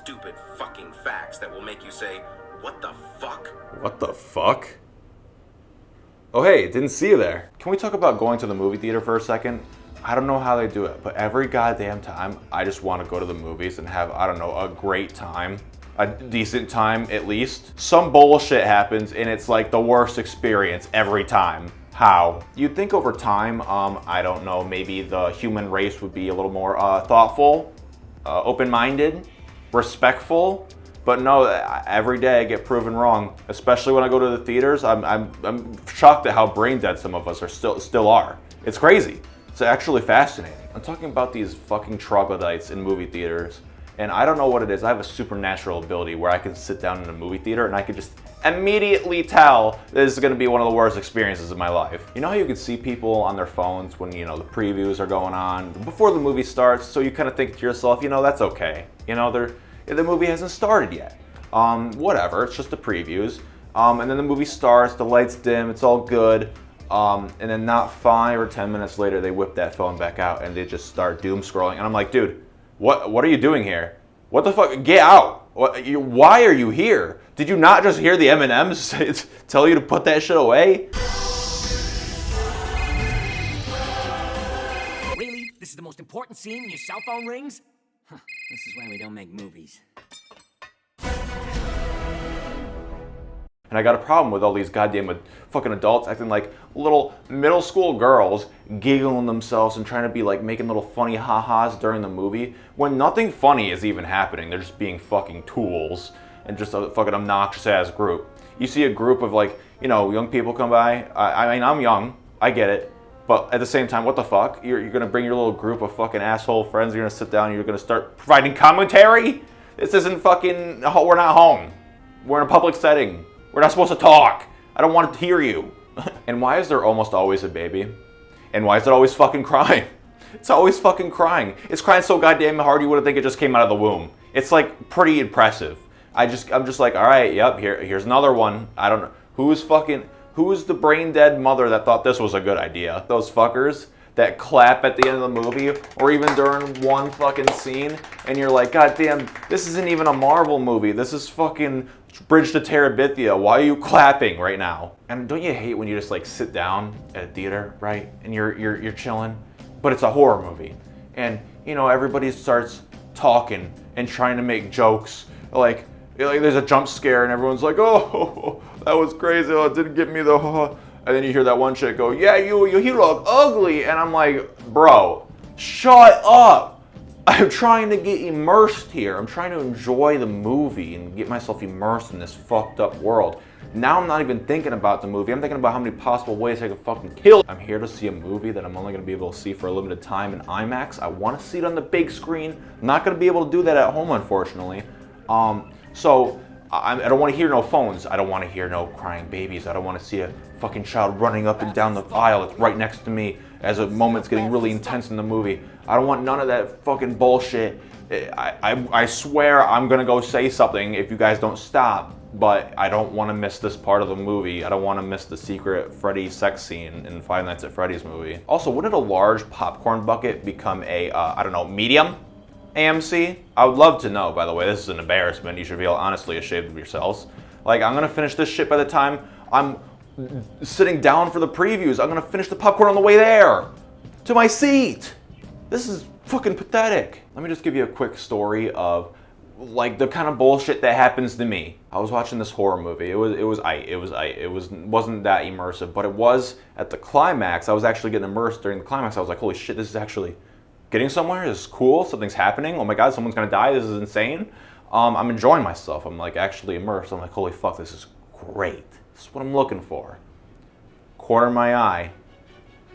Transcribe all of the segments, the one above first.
stupid fucking facts that will make you say, what the fuck? What the fuck? Oh hey, didn't see you there. Can we talk about going to the movie theater for a second? I don't know how they do it, but every goddamn time I just want to go to the movies and have, I don't know, a great time. A decent time at least. Some bullshit happens and it's like the worst experience every time. How? You'd think over time, I don't know, maybe the human race would be a little more thoughtful, open-minded, respectful, but no, every day I get proven wrong. Especially when I go to the theaters, I'm shocked at how brain dead some of us are still are. It's crazy. It's actually fascinating. I'm talking about these fucking troglodytes in movie theaters, and I don't know what it is. I have a supernatural ability where I can sit down in a movie theater and I can just immediately tell this is gonna be one of the worst experiences of my life. You know how you can see people on their phones when, you know, the previews are going on before the movie starts, so you kind of think to yourself, you know, that's okay. You know, the movie hasn't started yet. Whatever, it's just the previews. And then the movie starts, the lights dim, it's all good. And then not 5 or 10 minutes later, they whip that phone back out and they just start doom scrolling. And I'm like, dude, what are you doing here? What the fuck? Get out! Why are you here? Did you not just hear the M&ms tell you to put that shit away? Really? This is the most important scene and your cell phone rings? Huh, this is why we don't make movies. And I got a problem with all these goddamn fucking adults acting like little middle school girls, giggling themselves and trying to be like making little funny ha-has during the movie when nothing funny is even happening. They're just being fucking tools and just a fucking obnoxious ass group. You see a group of like, you know, young people come by. I mean, I'm young, I get it. But at the same time, what the fuck? You're gonna bring your little group of fucking asshole friends, you're gonna sit down and you're gonna start providing commentary? This isn't fucking, we're not home. We're in a public setting. We're not supposed to talk. I don't want to hear you. And why is there almost always a baby? And why is it always fucking crying? It's always fucking crying. It's crying so goddamn hard you wouldn't think it just came out of the womb. It's like pretty impressive. I'm just like, all right, yep, here's another one. I don't know. Who's the brain dead mother that thought this was a good idea? Those fuckers that clap at the end of the movie or even during one fucking scene and you're like, God damn, this isn't even a Marvel movie. This is fucking Bridge to Terabithia. Why are you clapping right now? And don't you hate when you just like sit down at a theater, right? And you're chilling, but it's a horror movie. And you know, everybody starts talking and trying to make jokes. Like there's a jump scare and everyone's like, oh, that was crazy. Oh, it didn't get me though. And then you hear that one chick go, yeah, you look ugly. And I'm like, bro, shut up. I'm trying to get immersed here. I'm trying to enjoy the movie and get myself immersed in this fucked up world. Now I'm not even thinking about the movie. I'm thinking about how many possible ways I can fucking kill. I'm here to see a movie that I'm only gonna be able to see for a limited time in IMAX. I wanna see it on the big screen. I'm not gonna be able to do that at home, unfortunately. So I don't want to hear no phones. I don't want to hear no crying babies. I don't want to see a fucking child running up and down the aisle that's right next to me as a moment's getting really intense in the movie. I don't want none of that fucking bullshit. I swear I'm gonna go say something if you guys don't stop, but I don't want to miss this part of the movie. I don't want to miss the secret Freddy sex scene in Five Nights at Freddy's movie. Also, wouldn't a large popcorn bucket become a, I don't know, medium AMC? I would love to know, by the way. This is an embarrassment. You should feel honestly ashamed of yourselves. Like, I'm gonna finish this shit by the time I'm sitting down for the previews. I'm gonna finish the popcorn on the way there to my seat. This is fucking pathetic. Let me just give you a quick story of like the kind of bullshit that happens to me. I was watching this horror movie. It wasn't that immersive, but it was at the climax. I was actually getting immersed during the climax. I was like, holy shit, this is actually getting somewhere. This is cool. Something's happening. Oh my god, someone's gonna die. This is insane. I'm enjoying myself. I'm like actually immersed. I'm like, holy fuck, this is great. This is what I'm looking for. Corner of my eye,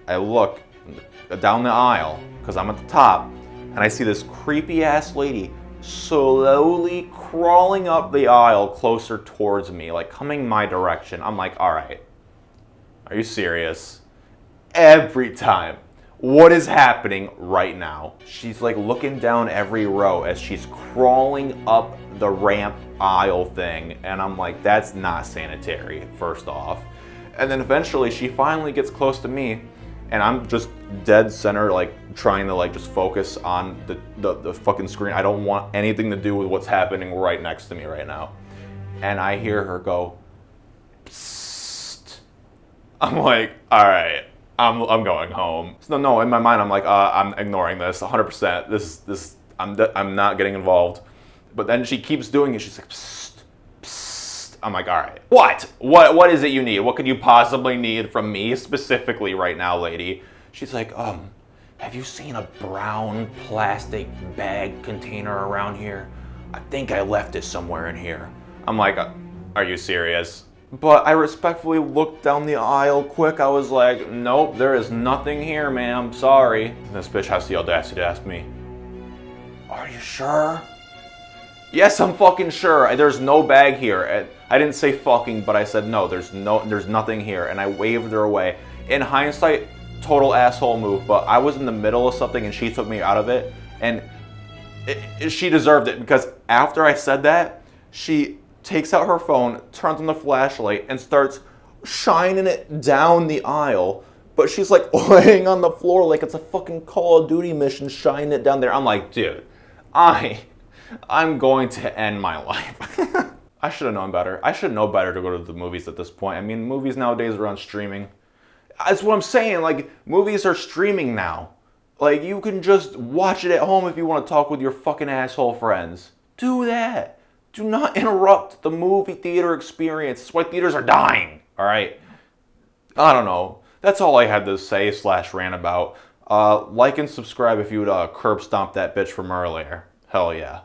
I look down the aisle because I'm at the top, and I see this creepy ass lady slowly crawling up the aisle closer towards me, like coming my direction. I'm like, all right, are you serious? Every time. What is happening right now? She's like looking down every row as she's crawling up the ramp aisle thing, and I'm like, that's not sanitary, first off. And then eventually she finally gets close to me, and I'm just dead center, like trying to like just focus on the fucking screen. I don't want anything to do with what's happening right next to me right now. And I hear her go, psst. I'm like, all right, I'm going home. So no, in my mind, I'm like, I'm ignoring this 100%. I'm not getting involved. But then she keeps doing it. She's like, psst, psst. I'm like, all right, what is it you need? What could you possibly need from me specifically right now, lady? She's like, have you seen a brown plastic bag container around here? I think I left it somewhere in here. I'm like, are you serious? But I respectfully looked down the aisle quick. I was like, nope, there is nothing here, ma'am. Sorry. This bitch has the audacity to ask me, are you sure? Yes, I'm fucking sure. There's no bag here. I didn't say fucking, but I said no, there's nothing here. And I waved her away. In hindsight, total asshole move, but I was in the middle of something and she took me out of it. And she deserved it, because after I said that, she takes out her phone, turns on the flashlight, and starts shining it down the aisle. But she's like laying on the floor like it's a fucking Call of Duty mission, shining it down there. I'm like, dude, I'm going to end my life. I should have known better. I should know better to go to the movies at this point. I mean, movies nowadays are on streaming. That's what I'm saying. Like, movies are streaming now. Like, you can just watch it at home if you want to talk with your fucking asshole friends. Do that. Do not interrupt the movie theater experience. That's why theaters are dying. All right? I don't know. That's all I had to say / rant about. Like and subscribe if you would curb stomp that bitch from earlier. Hell yeah.